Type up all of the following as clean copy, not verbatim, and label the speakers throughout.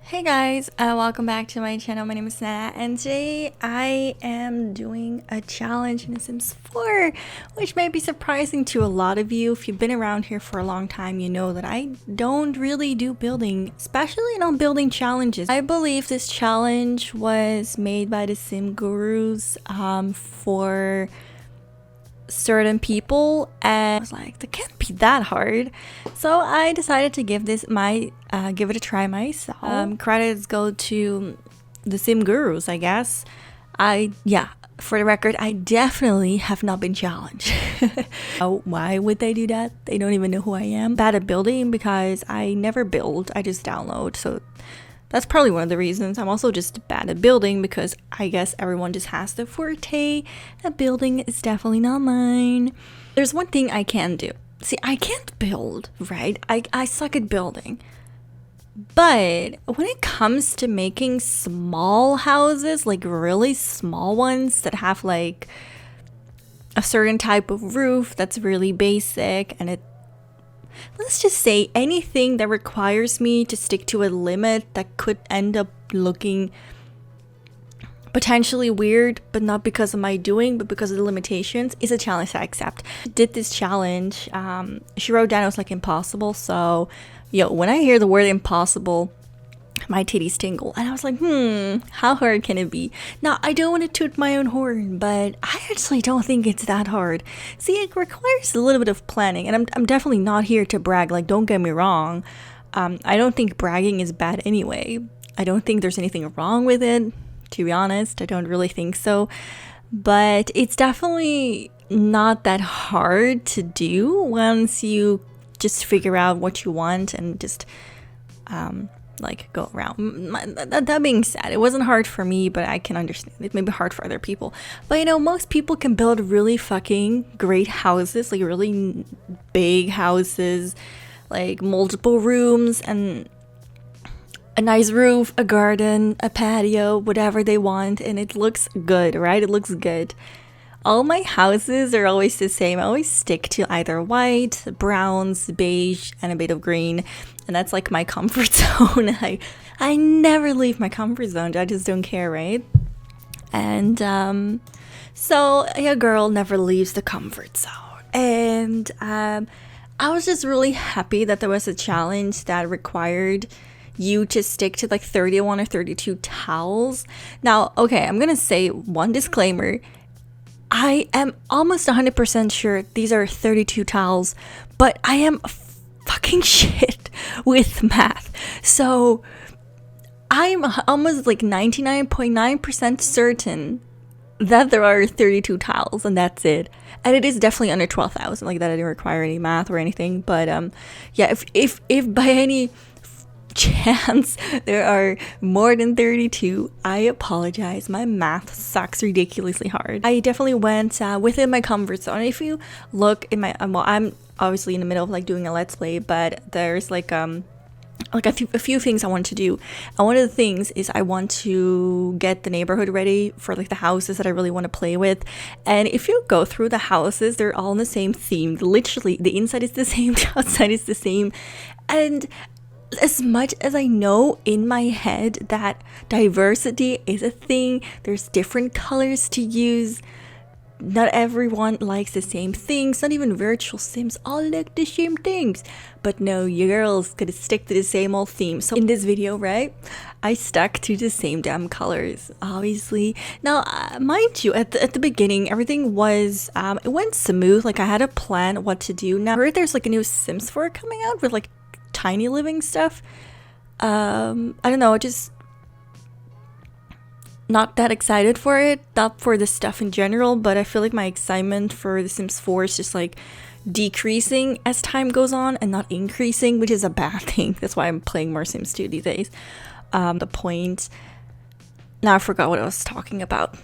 Speaker 1: Hey guys, welcome back to my channel. My name is Nana, and today I am doing a challenge in The Sims 4, which may be surprising to a lot of you. If you've been around here for a long time, you know that I don't really do building, especially not building challenges. I believe this challenge was made by the Sim Gurus for certain people, and I was like, that can't be that hard, so I decided to give this give it a try myself. Credits go to the Sim Gurus, I guess. For the record, I definitely have not been challenged. Oh, why would they do that? They don't even know who I am. Bad at building because I never build, I just download, so that's probably one of the reasons. I'm also just bad at building because I guess everyone just has the forte. That building is definitely not mine. There's one thing I can do. See, I can't build, right? I suck at building. But when it comes to making small houses, like really small ones that have like a certain type of roof that's really basic, and let's just say anything that requires me to stick to a limit that could end up looking potentially weird, but not because of my doing, but because of the limitations, is a challenge I accept. I did this challenge. She wrote down it was like impossible. So, when I hear the word impossible, my titties tingle, and I was like, how hard can it be? Now, I don't want to toot my own horn, but I actually don't think it's that hard. See, it requires a little bit of planning, and I'm definitely not here to brag, like, don't get me wrong. I don't think bragging is bad anyway. I don't think there's anything wrong with it, to be honest. I don't really think so, but it's definitely not that hard to do once you just figure out what you want and just like go around. That being said, it wasn't hard for me, but I can understand it may be hard for other people. But most people can build really fucking great houses, like really big houses, like multiple rooms and a nice roof, a garden, a patio, whatever they want, and it looks good, right? It looks good. All my houses are always the same. I always stick to either white, browns, beige, and a bit of green. And that's like my comfort zone. I never leave my comfort zone. I just don't care, right? And so a girl never leaves the comfort zone. And I was just really happy that there was a challenge that required you to stick to like 31 or 32 towels. Now, okay, I'm gonna say one disclaimer. I am almost 100% sure these are 32 towels, but I am fucking shit with math. So I'm almost like 99.9% certain that there are 32 towels, and that's it. And it is definitely under 12,000, like that. I didn't require any math or anything. But yeah, if by any chance there are more than 32, I apologize. My math sucks ridiculously hard. I definitely went within my comfort zone. If you look in my well, I'm obviously in the middle of like doing a let's play, but there's like a few things I want to do. And one of the things is I want to get the neighborhood ready for like the houses that I really want to play with. And if you go through the houses, they're all in the same theme. Literally, the inside is the same, the outside is the same. And as much as I know in my head that diversity is a thing, there's different colors to use. Not everyone likes the same things. Not even virtual sims all like the same things. But no, your girl's gonna stick to the same old theme. So in this video, right, I stuck to the same damn colors, obviously. Now, mind you, at the beginning, everything was, it went smooth. Like I had a plan what to do. Now, I heard there's like a new Sims 4 coming out with like tiny living stuff. I don't know, just not that excited for it, not for the stuff in general, but I feel like my excitement for The Sims 4 is just like decreasing as time goes on and not increasing, which is a bad thing. That's why I'm playing more Sims 2 these days. The point, now I forgot what I was talking about.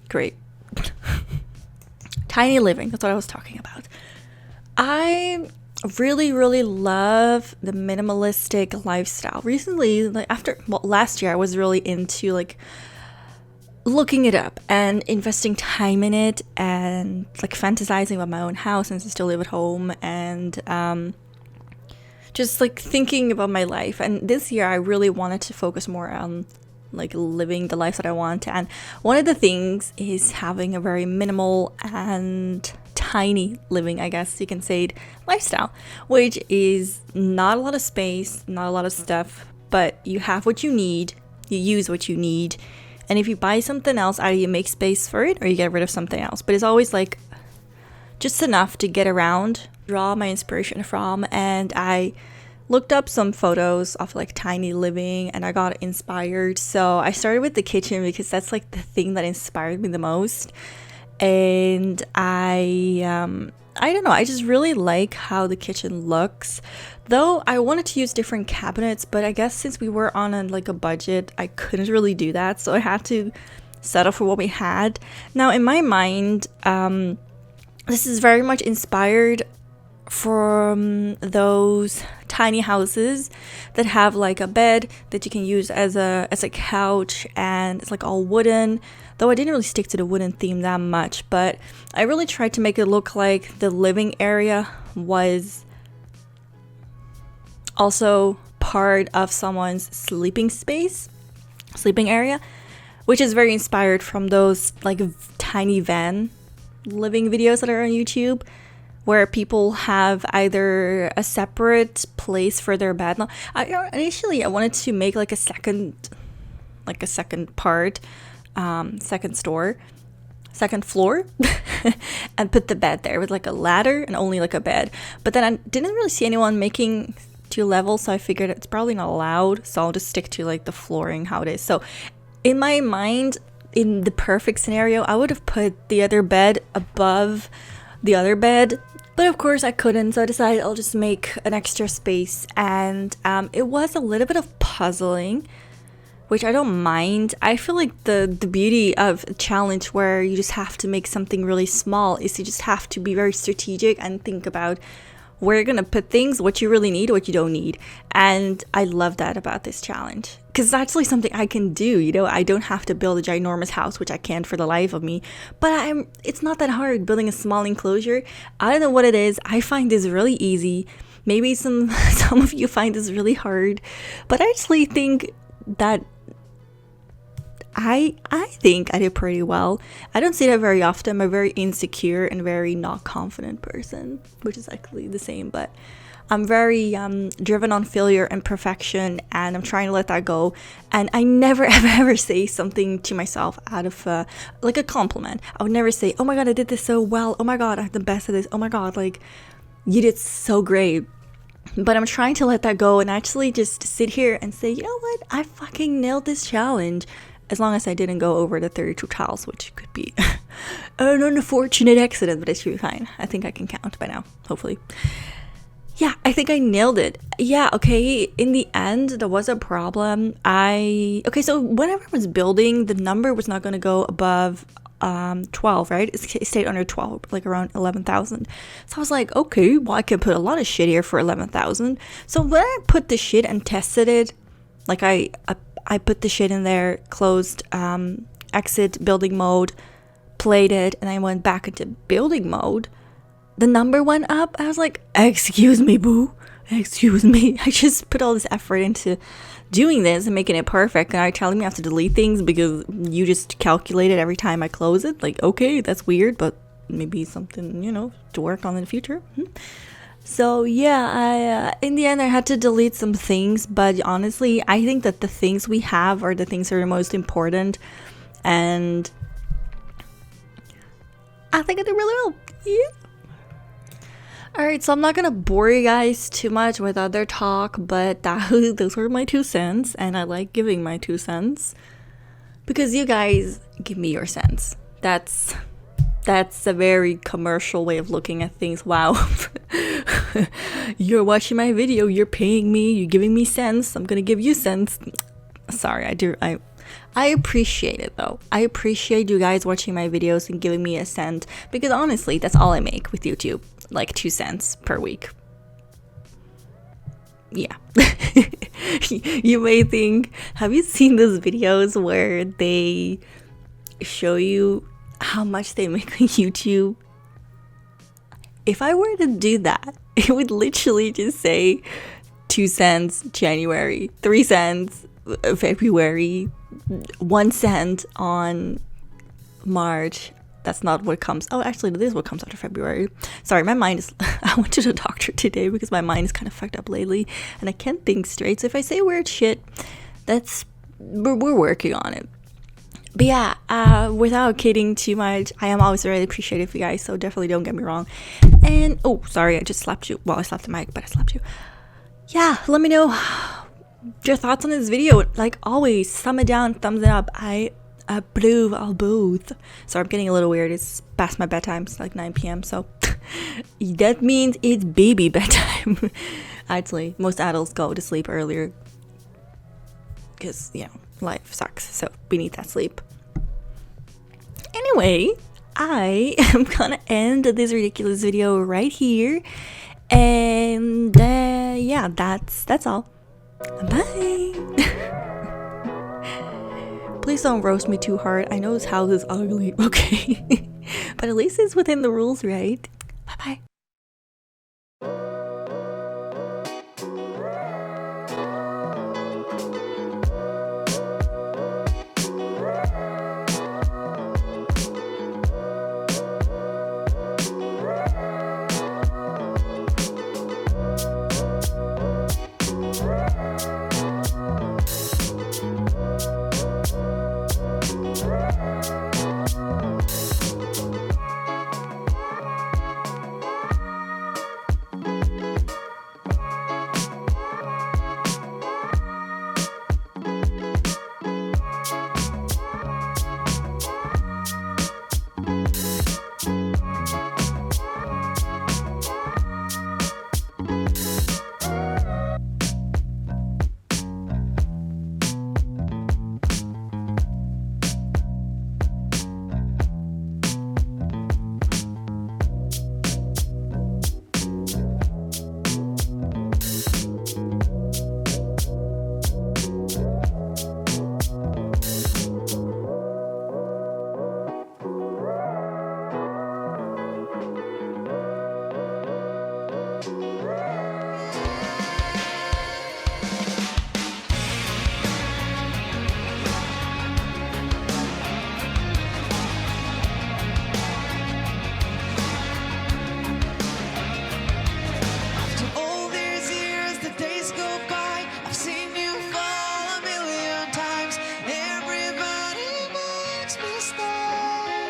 Speaker 1: Great. Tiny living, that's what I was talking about. I really love the minimalistic lifestyle. Recently, like last year I was really into like looking it up and investing time in it and like fantasizing about my own house since I still live at home, and just like thinking about my life. And this year I really wanted to focus more on like living the life that I want. And one of the things is having a very minimal and tiny living, I guess you can say it, lifestyle, which is not a lot of space, not a lot of stuff, but you have what you need, you use what you need. And if you buy something else, either you make space for it or you get rid of something else. But it's always like just enough to get around, draw my inspiration from. And I looked up some photos of like tiny living and I got inspired. So I started with the kitchen because that's like the thing that inspired me the most. And I don't know, I just really like how the kitchen looks. Though I wanted to use different cabinets, but I guess since we were on a budget, I couldn't really do that. So I had to settle for what we had. Now in my mind, this is very much inspired from those tiny houses that have like a bed that you can use as a couch, and it's like all wooden. Though I didn't really stick to the wooden theme that much, but I really tried to make it look like the living area was also part of someone's sleeping area, which is very inspired from those like tiny van living videos that are on YouTube, where people have either a separate place for their bed. Now, initially I wanted to make like a second part, second floor and put the bed there with like a ladder and only like a bed. But then I didn't really see anyone making 2 levels, so I figured it's probably not allowed, so I'll just stick to like the flooring how it is. So in my mind, in the perfect scenario, I would have put the other bed above the other bed, but of course I couldn't, so I decided I'll just make an extra space. And it was a little bit of puzzling, which I don't mind. I feel like the beauty of a challenge where you just have to make something really small is you just have to be very strategic and think about where you're gonna put things, what you really need, what you don't need. And I love that about this challenge, because it's actually something I can do. You know, I don't have to build a ginormous house, which I can't for the life of me, but it's not that hard building a small enclosure. I don't know what it is, I find this really easy. Maybe some of you find this really hard, but I actually think that I think I did pretty well. I don't see that very often. I'm a very insecure and very not confident person, which is actually the same, but I'm very driven on failure and perfection, and I'm trying to let that go. And I never ever say something to myself out of like a compliment. I would never say, oh my god, I did this so well, oh my god, I'm the best at this, oh my god, like you did so great. But I'm trying to let that go and actually just sit here and say, you know what, I fucking nailed this challenge. As long as I didn't go over the 32 tiles, which could be an unfortunate accident, but it should be fine. I think I can count by now, hopefully. Yeah, I think I nailed it. Yeah, okay, in the end, there was a problem. So whenever I was building, the number was not going to go above 12, right? It stayed under 12, like around 11,000. So I was like, okay, well, I can put a lot of shit here for 11,000. So when I put the shit and tested it, like I put the shit in there, closed exit building mode, played it, and I went back into building mode. The number went up. I was like, excuse me, boo. Excuse me. I just put all this effort into doing this and making it perfect, and are you telling me I have to delete things because you just calculate it every time I close it? Like, okay, that's weird, but maybe something, to work on in the future. So yeah, in the end I had to delete some things, but honestly I think that the things we have are the things that are the most important, and I think I did really well. Yeah. Alright, so I'm not gonna bore you guys too much with other talk, but those were my 2 cents, and I like giving my 2 cents because you guys give me your cents. That's a very commercial way of looking at things. Wow. You're watching my video, you're paying me, you're giving me cents, I'm gonna give you cents. Sorry, I appreciate it though. I appreciate you guys watching my videos and giving me a cent, because honestly, that's all I make with YouTube, like 2 cents per week. Yeah. You may think, have you seen those videos where they show you how much they make on YouTube? If I were to do that, it would literally just say 2 cents January, 3 cents February, 1 cent on March. That's not what comes. Oh, actually, this is what comes after February. Sorry, my mind is. I went to the doctor today because my mind is kind of fucked up lately, and I can't think straight. So if I say weird shit, we're working on it. But yeah, without kidding too much, I am always really appreciative of you guys. So definitely don't get me wrong. And oh, sorry, I just slapped you. Well, I slapped the mic, but I slapped you. Yeah, let me know your thoughts on this video. Like always, thumb it down, thumbs it up. I approve of both. Sorry, I'm getting a little weird. It's past my bedtime. It's like 9 p.m. So that means it's baby bedtime. Actually, most adults go to sleep earlier because, you know, life sucks. So we need that sleep. Anyway, I am gonna end this ridiculous video right here. And yeah, that's all. Bye. Please don't roast me too hard. I know this house is ugly, okay? But at least it's within the rules, right?